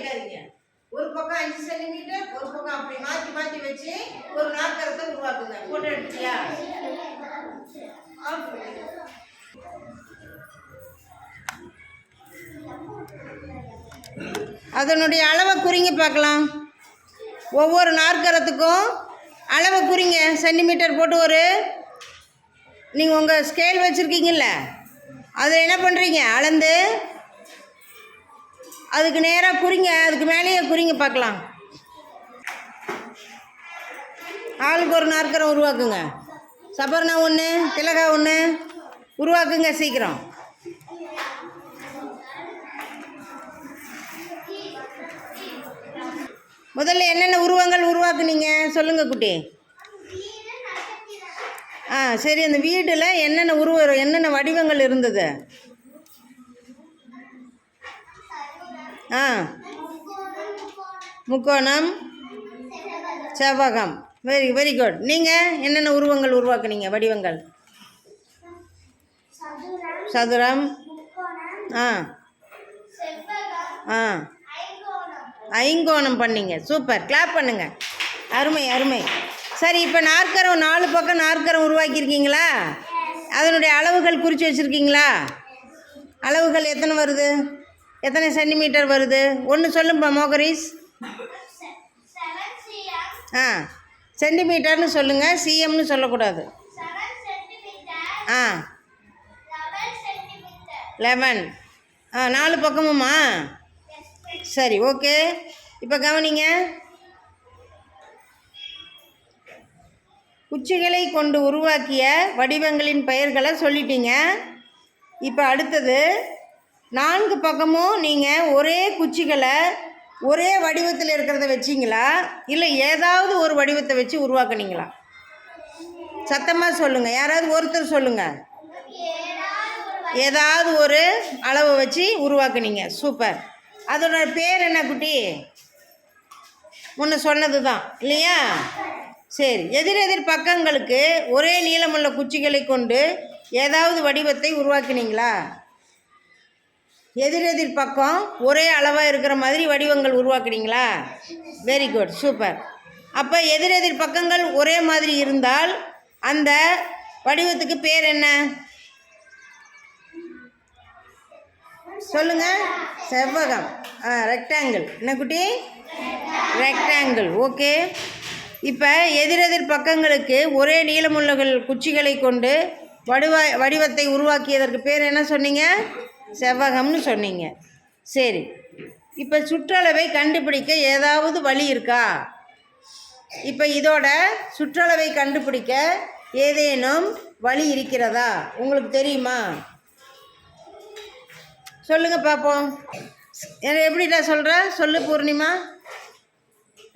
வைக்காதீங்க. ஒரு பக்கம் 5 சென்டிமீட்டர், ஒரு பக்கம் அப்படி மாற்றி மாற்றி வச்சு ஒரு நாற்கரத்தை உருவாக்குங்க. போட்டோ எடுத்துட்டியா? அதனுடைய அளவை குறிங்க பார்க்கலாம். ஒவ்வொரு நாற்கரத்துக்கும் அளவை குறிங்க. சென்டிமீட்டர் போட்டு நீங்கள் உங்கள் ஸ்கேல் வச்சுருக்கீங்கல்ல, அதில் என்ன பண்ணுறீங்க, அளந்து அதுக்கு நேராக குறிங்க. அதுக்கு மேலேயே குறிங்க பார்க்கலாம். ஆளுக்கு ஒரு நாற்கரம் உருவாக்குங்க. சபர்ணா 1, திலகா 1 உருவாக்குங்க சீக்கிரம். முதல்ல என்னென்ன உருவங்கள் உருவாக்குனீங்க சொல்லுங்க குட்டி. சரி, அந்த வீட்டில் என்னென்ன வடிவங்கள் இருந்தது? முக்கோணம், செவ்வகம். Very good. நீங்கள் என்னென்ன உருவங்கள் உருவாக்குனீங்க? வடிவங்கள் சதுரம், ஐங்கோணம் பண்ணீங்க. சூப்பர், கிளாப் பண்ணுங்க. அருமை அருமை. சரி, இப்போ நாற்கரம் 4 பக்கம் நாற்கரம் உருவாக்கியிருக்கீங்களா? அதனுடைய அளவுகள் குறித்து வச்சுருக்கீங்களா? அளவுகள் எத்தனை வருது? எத்தனை சென்டிமீட்டர் வருது? ஒன்று சொல்லுப்பா மோகரீஸ். சென்டிமீட்டர்னு சொல்லுங்கள், சிஎம்னு சொல்லக்கூடாது. 11. 4 பக்கமுமா? சரி, ஓகே. இப்போ கவனிங்க. குச்சிகளை கொண்டு உருவாக்கிய வடிவங்களின் பெயர்களை சொல்லிட்டீங்க. இப்போ அடுத்தது 4 பக்கமும் நீங்கள் ஒரே குச்சிகளை ஒரே வடிவத்தில் இருக்கிறத வச்சிங்களா, இல்லை ஏதாவது ஒரு வடிவத்தை வச்சு உருவாக்குனீங்களா? சத்தமாக சொல்லுங்கள். யாராவது ஒருத்தர் சொல்லுங்கள். ஏதாவது ஒரு அளவை வச்சு உருவாக்குனீங்க. சூப்பர். அதோட பேர் என்ன குட்டி? முன்ன சொன்னது தான் இல்லையா? சரி, எதிரெதிர் பக்கங்களுக்கு ஒரே நீளமுள்ள குச்சிகளை கொண்டு ஏதாவது வடிவத்தை உருவாக்கினீங்களா? எதிரெதிர் பக்கம் ஒரே அளவாக இருக்கிற மாதிரி வடிவங்கள் உருவாக்குனீங்களா? Very good, super. அப்போ எதிரெதிர் பக்கங்கள் ஒரே மாதிரி இருந்தால் அந்த வடிவத்துக்கு பேர் என்ன சொல்லுங்கள்? செவ்வகம். ரெக்டாங்கிள். என்ன குட்டி? ரெக்டாங்கிள். ஓகே. இப்போ எதிரெதிர் பக்கங்களுக்கு ஒரே நீளமுள்ள குச்சிகளை கொண்டு வடிவத்தை உருவாக்கியதற்கு பேர் என்ன சொன்னீங்க? செவ்வகம்னு சொன்னீங்க. சரி, இப்போ சுற்றளவை கண்டுபிடிக்க ஏதாவது வழி இருக்கா? இப்போ இதோட சுற்றளவை கண்டுபிடிக்க ஏதேனும் வழி இருக்கிறதா? உங்களுக்கு தெரியுமா? சொல்லுங்கள் பார்ப்போம். எப்படிடா சொல்கிற? சொல்லு பூர்ணிமா.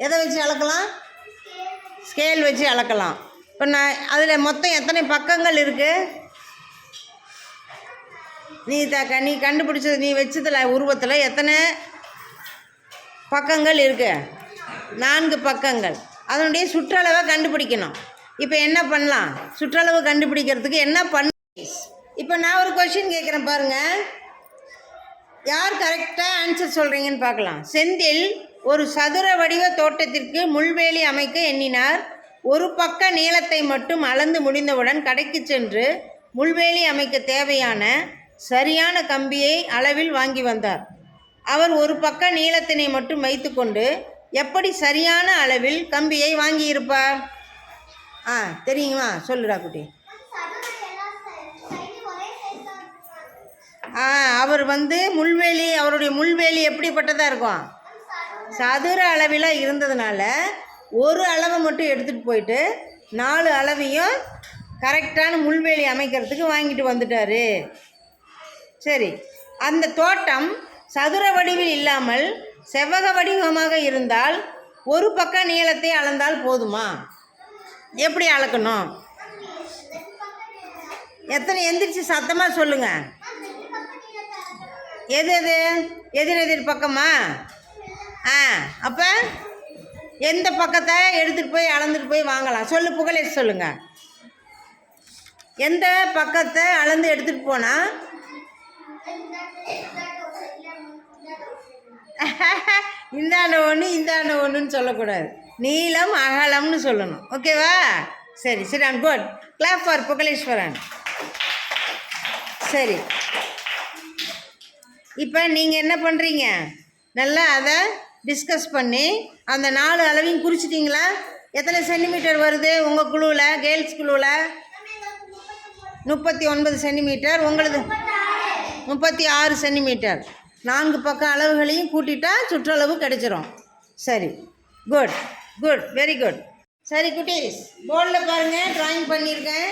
எதை வச்சு அளக்கலாம்? ஸ்கேல் வச்சு அளக்கலாம். இப்போ நான் அதில் மொத்தம் எத்தனை பக்கங்கள் இருக்குது? நீ கண்டுபிடிச்சது, நீ வச்சதில் உருவத்தில் எத்தனை பக்கங்கள் இருக்கு? 4 பக்கங்கள். அதனுடைய சுற்றளவை கண்டுபிடிக்கணும். இப்போ என்ன பண்ணலாம்? சுற்றளவு கண்டுபிடிக்கிறதுக்கு என்ன பண்ண? இப்போ நான் ஒரு கொஸ்டின் கேட்குறேன் பாருங்கள். யார் கரெக்டாக ஆன்சர் சொல்கிறீங்கன்னு பார்க்கலாம். செந்தில் ஒரு சதுர வடிவ தோட்டத்திற்கு முள்வேலி அமைக்க எண்ணினார். ஒரு பக்க நீளத்தை மட்டும் அளந்து முடிந்தவுடன் கடைக்கு சென்று முள்வேலி அமைக்க தேவையான சரியான கம்பியை அளவில் வாங்கி வந்தார். அவர் ஒரு பக்க நீளத்தினை மட்டும் வைத்துக்கொண்டு எப்படி சரியான அளவில் கம்பியை வாங்கியிருப்பார்? தெரியுமா? சொல்லுடா குட்டி. அவர் அவருடைய முள்வேலி எப்படிப்பட்டதாக இருக்கும்? சதுர அளவில் இருந்ததுனால ஒரு அளவை மட்டும் எடுத்துகிட்டு போயிட்டு 4 அளவையும் கரெக்டான முள்வேலி அமைக்கிறதுக்கு வாங்கிட்டு வந்துட்டார். சரி, அந்த தோட்டம் சதுர வடிவில் இல்லாமல் செவ்வக வடிவமாக இருந்தால் ஒரு பக்க நீளத்தை அளந்தால் போதுமா? எப்படி அளக்கணும்? எத்தனை எந்திரிச்சு சத்தமாக சொல்லுங்கள். எதிரெதிர் பக்கமா? அப்போ எந்த பக்கத்தை எடுத்துகிட்டு போய் அளந்துட்டு போய் வாங்கலாம்? சொல்லு புகழேஷ், சொல்லுங்கள். எந்த பக்கத்தை அளந்து எடுத்துகிட்டு போனால் இந்தாண்ட ஒன்று இந்தாண்ட ஒன்றுன்னு சொல்லக்கூடாது, நீளம் அகலம்னு சொல்லணும். ஓகேவா? சரி சரி, குட். Clap for புகழேஸ்வரன். சரி, இப்போ நீங்கள் என்ன பண்ணுறீங்க, நல்லா அதை டிஸ்கஸ் பண்ணி அந்த 4 அளவையும் குறிச்சிட்டிங்களா? எத்தனை சென்டிமீட்டர் வருது உங்கள் குழுவில், கேர்ள்ஸ் குழுவில்? 39 சென்டிமீட்டர். உங்களது 36 சென்டிமீட்டர். 4 பக்கம் அளவுகளையும் கூட்டிட்டா சுற்றளவு கிடைச்சிரும். சரி, குட் குட், வெரி குட். சரி குட்டீஸ், போர்டில் பாருங்கள், ட்ராயிங் பண்ணியிருக்கேன்.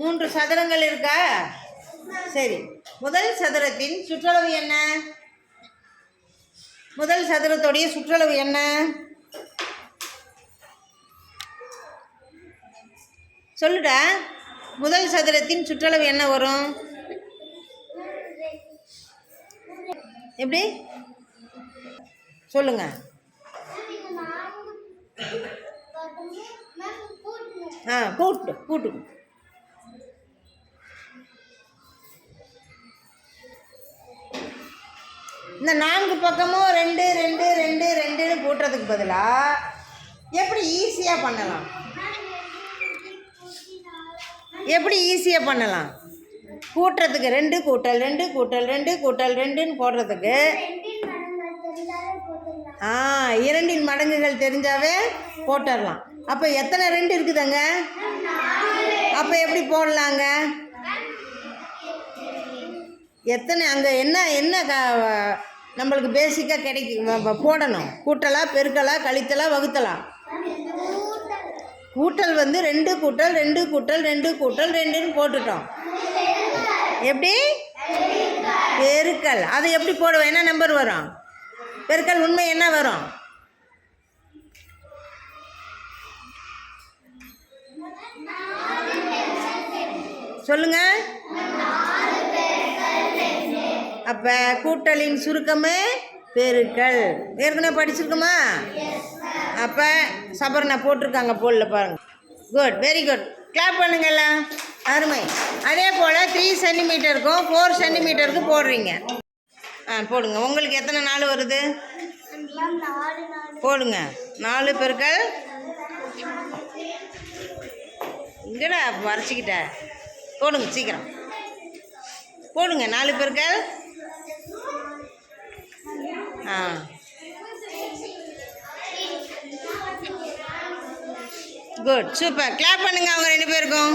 3 சதுரங்கள் இருக்கா? சரி, முதல் சதுரத்தின் சுற்றளவு என்ன? முதல் சதுரத்துடைய சுற்றளவு என்ன? சொல்லுடா. முதல் சதுரத்தின் சுற்றளவு என்ன வரும்? எப்படி சொல்லுங்க? கூட்டு கூட்டு. இந்த 4 பக்கமும் 2 2 2 2ன்னு கூட்டுறதுக்கு பதிலாக எப்படி ஈஸியாக பண்ணலாம்? எப்படி ஈஸியாக பண்ணலாம்? கூட்டுறதுக்கு 2 கூட்டல் 2 கூட்டல் 2 கூட்டல் 2ன்னு போடுறதுக்கு 2 மடங்குகள் தெரிஞ்சாவே போட்டுடலாம். அப்போ எத்தனை 2 இருக்குதுங்க? அப்போ எப்படி போடலாங்க? எத்தனை அங்கே என்ன என்ன நம்மளுக்கு பேசிக்காக கிடைக்கும் போடணும்? கூட்டலா, பெருக்கலா, கழித்தலா, வகுத்தலா? கூட்டல் வந்து 2 கூட்டல் 2 கூட்டல் 2 கூட்டல் 2ன்னு போட்டுட்டோம். எப்படி? பெருக்கல். அது எப்படி போடுவோம்? என்ன நம்பர் வரும்? பெருக்கல் உண்மை என்ன வரும்? சொல்லுங்க. அப்போ கூட்டலின் சுருக்கமே பெருக்கல். ஏற்கனவே படிச்சிருக்குமா? அப்போ சபர்ணா போட்டிருக்காங்க போலில் பாருங்கள். Good, very good. கிளாப் பண்ணுங்கல்ல, அருமை. அதே போல் 3 சென்டிமீட்டருக்கும் 4 சென்டிமீட்டருக்கு போடுறீங்க. போடுங்க. உங்களுக்கு எத்தனை 4 வருது? போடுங்க. 4 பெருக்கல் இங்கடா வரைச்சிக்கிட்ட போடுங்க, சீக்கிரம் போடுங்க. 4 பெருக்கல் குட், சூப்பர். கிளாப் பண்ணுங்க அவங்க 2 பேருக்கும்.